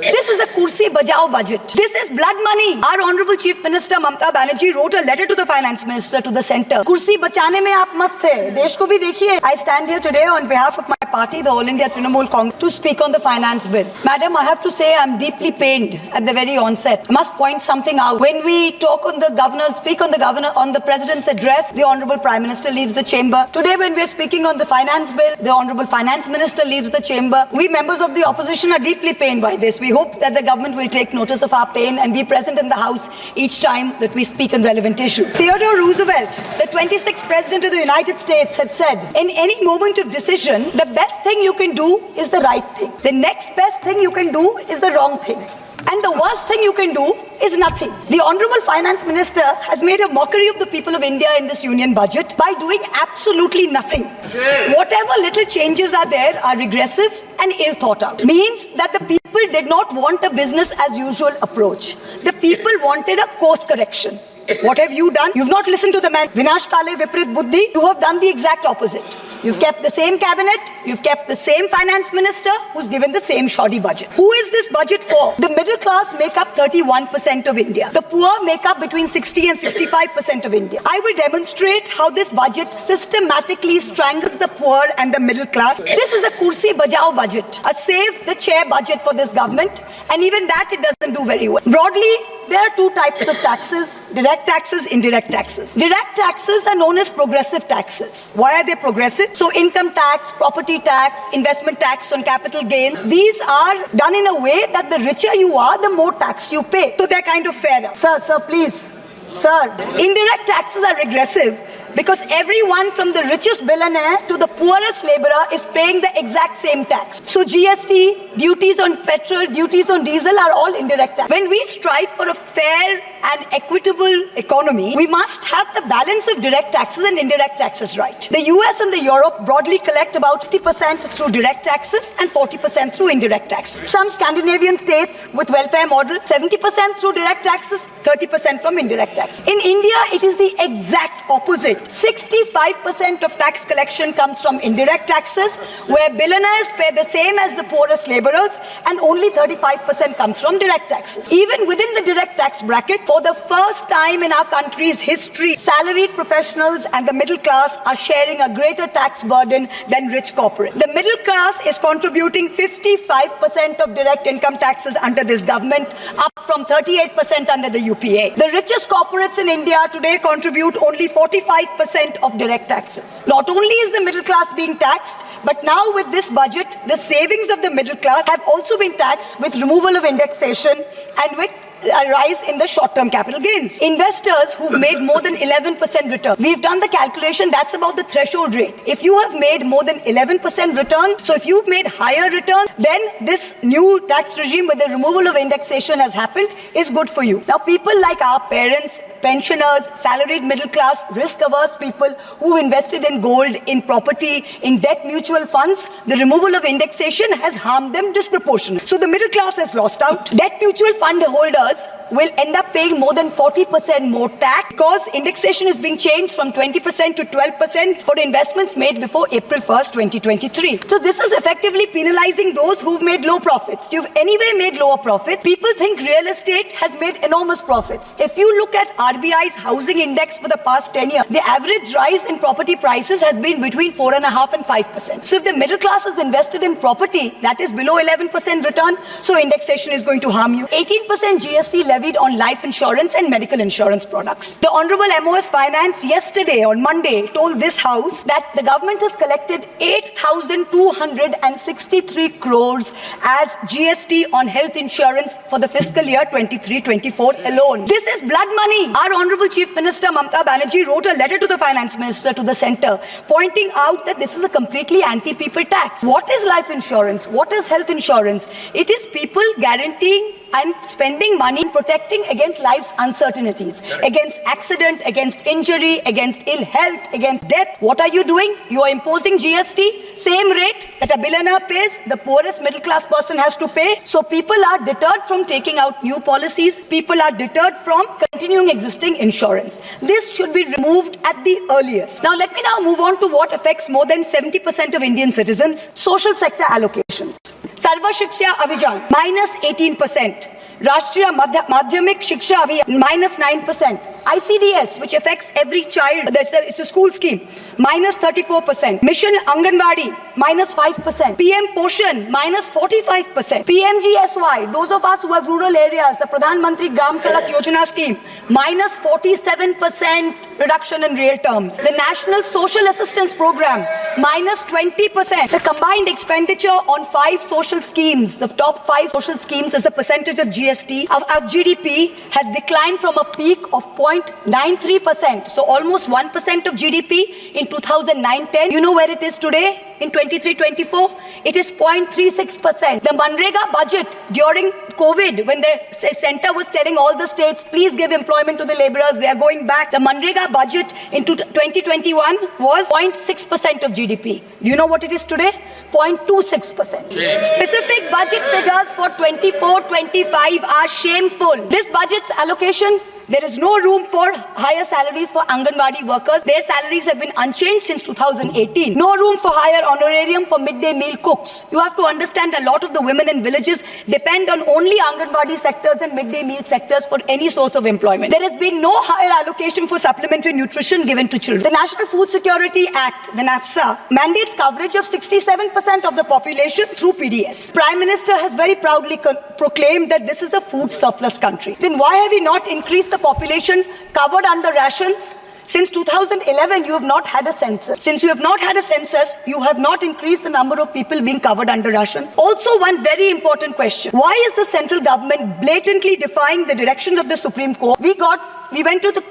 This is a kursi bajao budget. This is blood money. Our Honorable Chief Minister Mamata Banerjee wrote a letter to the Finance Minister, to the Centre. Kursi bachane mein aap mast the. Desh ko bhi dekhiye. I stand here today on behalf of my party, the All India Trinamool Congress, to speak on the finance bill. Madam, I have to say I'm deeply pained at the very onset. I must point something out. When we talk on the governor's, speak on the President's address, the Honorable Prime Minister leaves the chamber. Today when we're speaking on the finance bill, the Honorable Finance Minister leaves the chamber. We members of the opposition are deeply pained by this. We hope that the government will take notice of our pain and be present in the House each time that we speak on relevant issues. Theodore Roosevelt, the 26th President of the United States, had said, in any moment of decision, the best thing you can do is the right thing. The next best thing you can do is the wrong thing. And the worst thing you can do is nothing. The Honorable Finance Minister has made a mockery of the people of India in this union budget by doing absolutely nothing. Whatever little changes are there are regressive and ill thought out. Means that the people did not want a business as usual approach. The people wanted a course correction. What have you done? You've not listened to the man. Vinash Kale Viprit Buddhi. You have done the exact opposite. You've kept the same cabinet, you've kept the same finance minister who's given the same shoddy budget. Who is this budget for? The middle class make up 31% of India. The poor make up between 60 and 65% of India. I will demonstrate how this budget systematically strangles the poor and the middle class. This is a kursi bajao budget, a save the chair budget for this government, and even that it doesn't do very well. Broadly, there are two types of taxes: direct taxes, indirect taxes. Direct taxes are known as progressive taxes. Why are they progressive? So income tax, property tax, investment tax on capital gain, these are done in a way that the richer you are, the more tax you pay. So they're kind of fairer. Sir, please. Sir, indirect taxes are regressive because everyone from the richest billionaire to the poorest laborer is paying the exact same tax. So GST, duties on petrol, duties on diesel are all indirect tax. When we strive for a fair and equitable economy, we must have the balance of direct taxes and indirect taxes right. The US and the Europe broadly collect about 60% through direct taxes and 40% through indirect taxes. Some Scandinavian states with welfare model, 70% through direct taxes, 30% from indirect taxes. In India, it is the exact opposite. 65% of tax collection comes from indirect taxes, where billionaires pay the same as the poorest laborers, and only 35% comes from direct taxes. Even within the direct tax bracket, for the first time in our country's history, salaried professionals and the middle class are sharing a greater tax burden than rich corporate. The middle class is contributing 55% of direct income taxes under this government, up from 38% under the UPA. The richest corporates in India today contribute only 45% of direct taxes. Not only is the middle class being taxed, but now with this budget, the savings of the middle class have also been taxed with removal of indexation and with a rise in the short-term capital gains. Investors who've made more than 11% return, we've done the calculation, that's about the threshold rate. If you have made more than 11% return, so if you've made higher return, then this new tax regime with the removal of indexation has happened is good for you. Now, people like our parents, pensioners, salaried middle class, risk-averse people who invested in gold, in property, in debt mutual funds, the removal of indexation has harmed them disproportionately. So the middle class has lost out. Debt mutual fund holders will end up paying more than 40% more tax because indexation is being changed from 20% to 12% for investments made before April 1st, 2023. So this is effectively penalizing those who've made low profits. You've anyway made lower profits. People think real estate has made enormous profits. If you look at RBI's housing index for the past 10 years, the average rise in property prices has been between 4.5% and 5%. So if the middle class is invested in property, that is below 11% return, so indexation is going to harm you. 18% GST levied on life insurance and medical insurance products. The Honorable MOS Finance yesterday on Monday told this House that the government has collected 8,263 crores as GST on health insurance for the fiscal year 23-24 alone. This is blood money. Our Honorable Chief Minister Mamata Banerjee wrote a letter to the Finance Minister, to the Centre, pointing out that this is a completely anti-people tax. What is life insurance? What is health insurance? It is people guaranteeing and spending money protecting against life's uncertainties, against accident, against injury, against ill health, against death. What are you doing? You are imposing GST, same rate that a billionaire pays, the poorest middle class person has to pay. So people are deterred from taking out new policies. People are deterred from continuing existing insurance. This should be removed at the earliest. Now let me now move on to what affects more than 70% of Indian citizens: social sector allocations. Sarva Shiksha Abhijan, minus 18%. Rashtriya Madhyamik Shiksha Abhiyan, minus 9%. ICDS, which affects every child, it's a school scheme, minus 34%. Mission Anganwadi, minus 5%. PM Poshan, minus 45%. PMGSY, those of us who have rural areas, the Pradhan Mantri Gram Sadak Yojana scheme, minus 47% reduction in real terms. The National Social Assistance Program, minus 20%. The combined expenditure on 5 social schemes, the top 5 social schemes as a percentage of GST, of GDP, has declined from a peak of 0.93%. So almost 1% of GDP in 2009-10. You know where it is today? In 23-24, it is 0.36%. The Manrega budget during COVID, when the center was telling all the states, please give employment to the laborers, they are going back. The Manrega budget in 2021 was 0.6% of GDP. Do you know what it is today? 0.26%. Specific budget figures for 24-25 are shameful. This budget's allocation, there is no room for higher salaries for Anganwadi workers. Their salaries have been unchanged since 2018. No room for higher honorarium for midday meal cooks. You have to understand a lot of the women in villages depend on only Anganwadi sectors and midday meal sectors for any source of employment. There has been no higher allocation for supplementary nutrition given to children. The National Food Security Act, the NAFSA, mandates coverage of 67% of the population through PDS. Prime Minister has very proudly proclaimed that this is a food surplus country. Then why have we not increased the population covered under rations? Since 2011, you have not had a census. Since you have not had a census, you have not increased the number of people being covered under rations. Also, one very important question. Why is the central government blatantly defying the directions of the Supreme Court? We went to the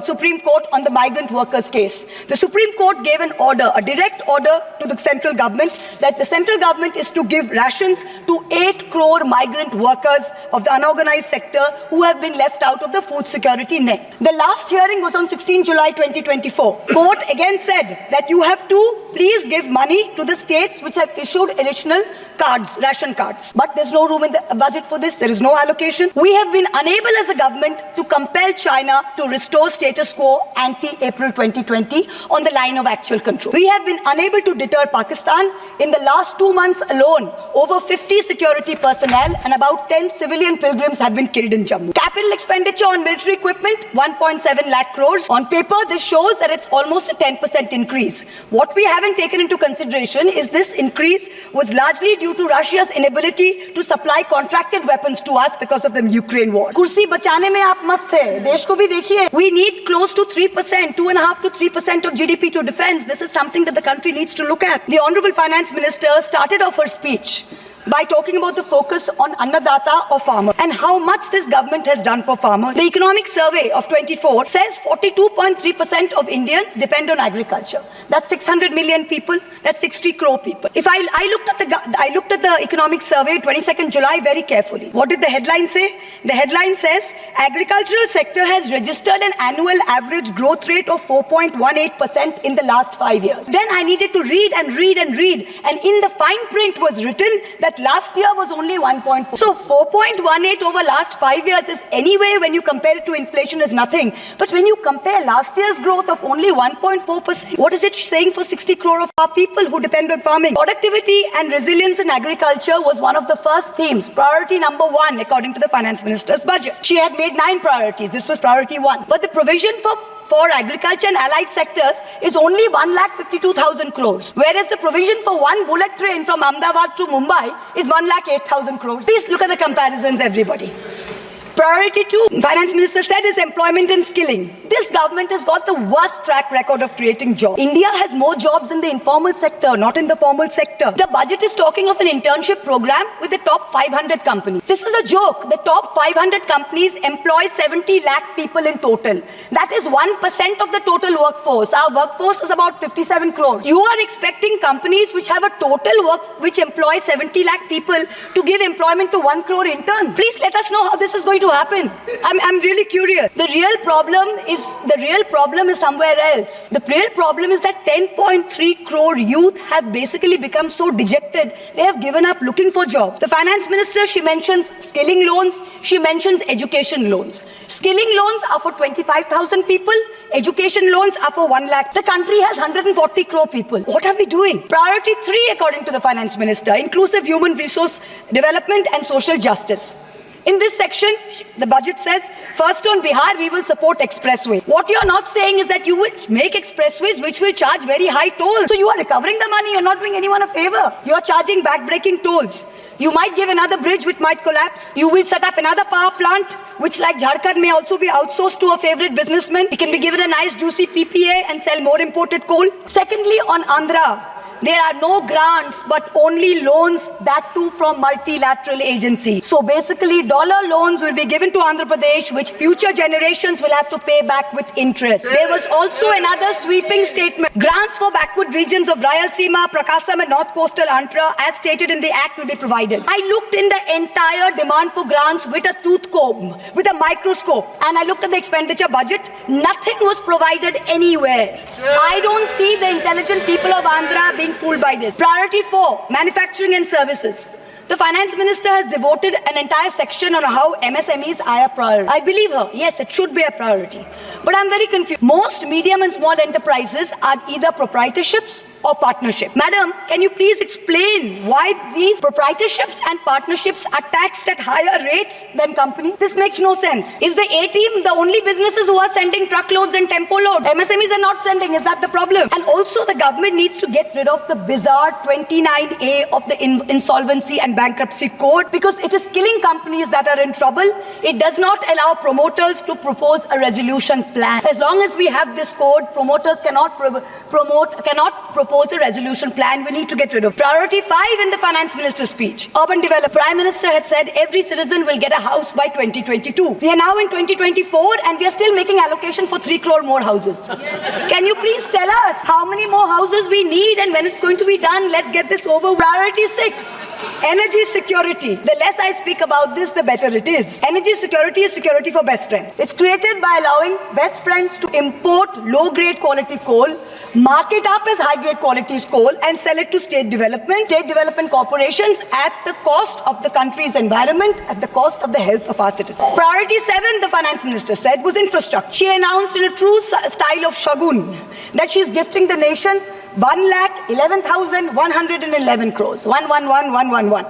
Supreme Court on the migrant workers case. The Supreme Court gave an order, a direct order to the central government, that the central government is to give rations to 8 crore migrant workers of the unorganized sector who have been left out of the food security net. The last hearing was on 16 July 2024. Court again said that you have to please give money to the states which have issued additional cards, ration cards. But there's no room in the budget for this. There is no allocation. We have been unable as a government to compel China to restore status quo ante-April 2020 on the line of actual control. We have been unable to deter Pakistan. In the last 2 months alone, over 50 security personnel and about 10 civilian pilgrims have been killed in Jammu. Capital expenditure on military equipment, 1.7 lakh crores. On paper, this shows that it's almost a 10% increase. What we haven't taken into consideration is this increase was largely due to Russia's inability to supply contracted weapons to us because of the Ukraine war. Kursi bachane mein aap mast the. Desh ko we need close to 3%, 2.5% to 3% of GDP to defense. This is something that the country needs to look at. The Honorable Finance Minister started off her speech by talking about the focus on Annadata or farmer and how much this government has done for farmers. The economic survey of 24 says 42.3% of Indians depend on agriculture. That's 600 million people. That's 60 crore people. If I looked at the economic survey 22nd July very carefully. What did the headline say? The headline says agricultural sector has registered an annual average growth rate of 4.18% in the last 5 years. Then I needed to read and in the fine print was written that last year was only 1.4. So 4.18 over last 5 years is anyway, when you compare it to inflation, is nothing. But when you compare last year's growth of only 1.4%, what is it saying for 60 crore of our people who depend on farming? Productivity and resilience in agriculture was one of the first themes, priority number 1 according to the Finance Minister's budget. She had made 9 priorities. This was priority 1. But the provision for agriculture and allied sectors is only 1,52,000 crores. Whereas the provision for 1 bullet train from Ahmedabad to Mumbai is 1,08,000 crores. Please look at the comparisons, everybody. Priority 2, Finance Minister said, is employment and skilling. This government has got the worst track record of creating jobs. India has more jobs in the informal sector, not in the formal sector. The budget is talking of an internship program with the top 500 companies. This is a joke. The top 500 companies employ 70 lakh people in total. That is 1% of the total workforce. Our workforce is about 57 crores. You are expecting companies which have a total which employ 70 lakh people to give employment to 1 crore interns. Please let us know how this is going to happen. I'm really curious. The real problem is somewhere else. The real problem is that 10.3 crore youth have basically become so dejected, they have given up looking for jobs. The finance minister, she mentions skilling loans, she mentions education loans. Skilling loans are for 25,000 people, education loans are for 1 lakh. The country has 140 crore people. What are we doing? Priority 3, according to the finance minister, inclusive human resource development and social justice. In this section, the budget says, first on Bihar, we will support expressway. What you're not saying is that you will make expressways which will charge very high tolls. So you are recovering the money, you're not doing anyone a favor. You're charging back-breaking tolls. You might give another bridge which might collapse. You will set up another power plant, which like Jharkhand may also be outsourced to a favorite businessman. It can be given a nice juicy PPA and sell more imported coal. Secondly, on Andhra, there are no grants, but only loans, that too from multilateral agencies. So basically, dollar loans will be given to Andhra Pradesh, which future generations will have to pay back with interest. There was also another sweeping statement. Grants for backward regions of Rayalaseema, Prakasam and North Coastal Andhra, as stated in the Act, will be provided. I looked in the entire demand for grants with a tooth comb, with a microscope, and I looked at the expenditure budget. Nothing was provided anywhere. I don't see the intelligent people of Andhra being fooled by this. Priority 4, manufacturing and services. The finance minister has devoted an entire section on how MSMEs are a priority. I believe her. Yes, it should be a priority. But I'm very confused. Most medium and small enterprises are either proprietorships or partnership. Madam, can you please explain why these proprietorships and partnerships are taxed at higher rates than companies? This makes no sense. Is the A-team the only businesses who are sending truckloads and tempo loads? MSMEs are not sending. Is that the problem? And also the government needs to get rid of the bizarre 29A of the Insolvency and Bankruptcy Code, because it is killing companies that are in trouble. It does not allow promoters to propose a resolution plan. As long as we have this code, promoters cannot propose a resolution plan. We need to get rid of. Priority 5 in the finance minister's speech, urban development. Prime Minister had said every citizen will get a house by 2022. We are now in 2024 and we are still making allocation for 3 crore more houses. Yes. Can you please tell us how many more houses we need and when it's going to be done? Let's get this over. Priority 6, energy security. The less I speak about this, the better it is. Energy security is security for best friends. It's created by allowing best friends to import low-grade quality coal, mark it up as high-grade quality coal and sell it to state development corporations at the cost of the country's environment, at the cost of the health of our citizens. Priority 7, the finance minister said, was infrastructure. She announced in a true style of Shagun that she's gifting the nation 1,11,111 crores. 111,111.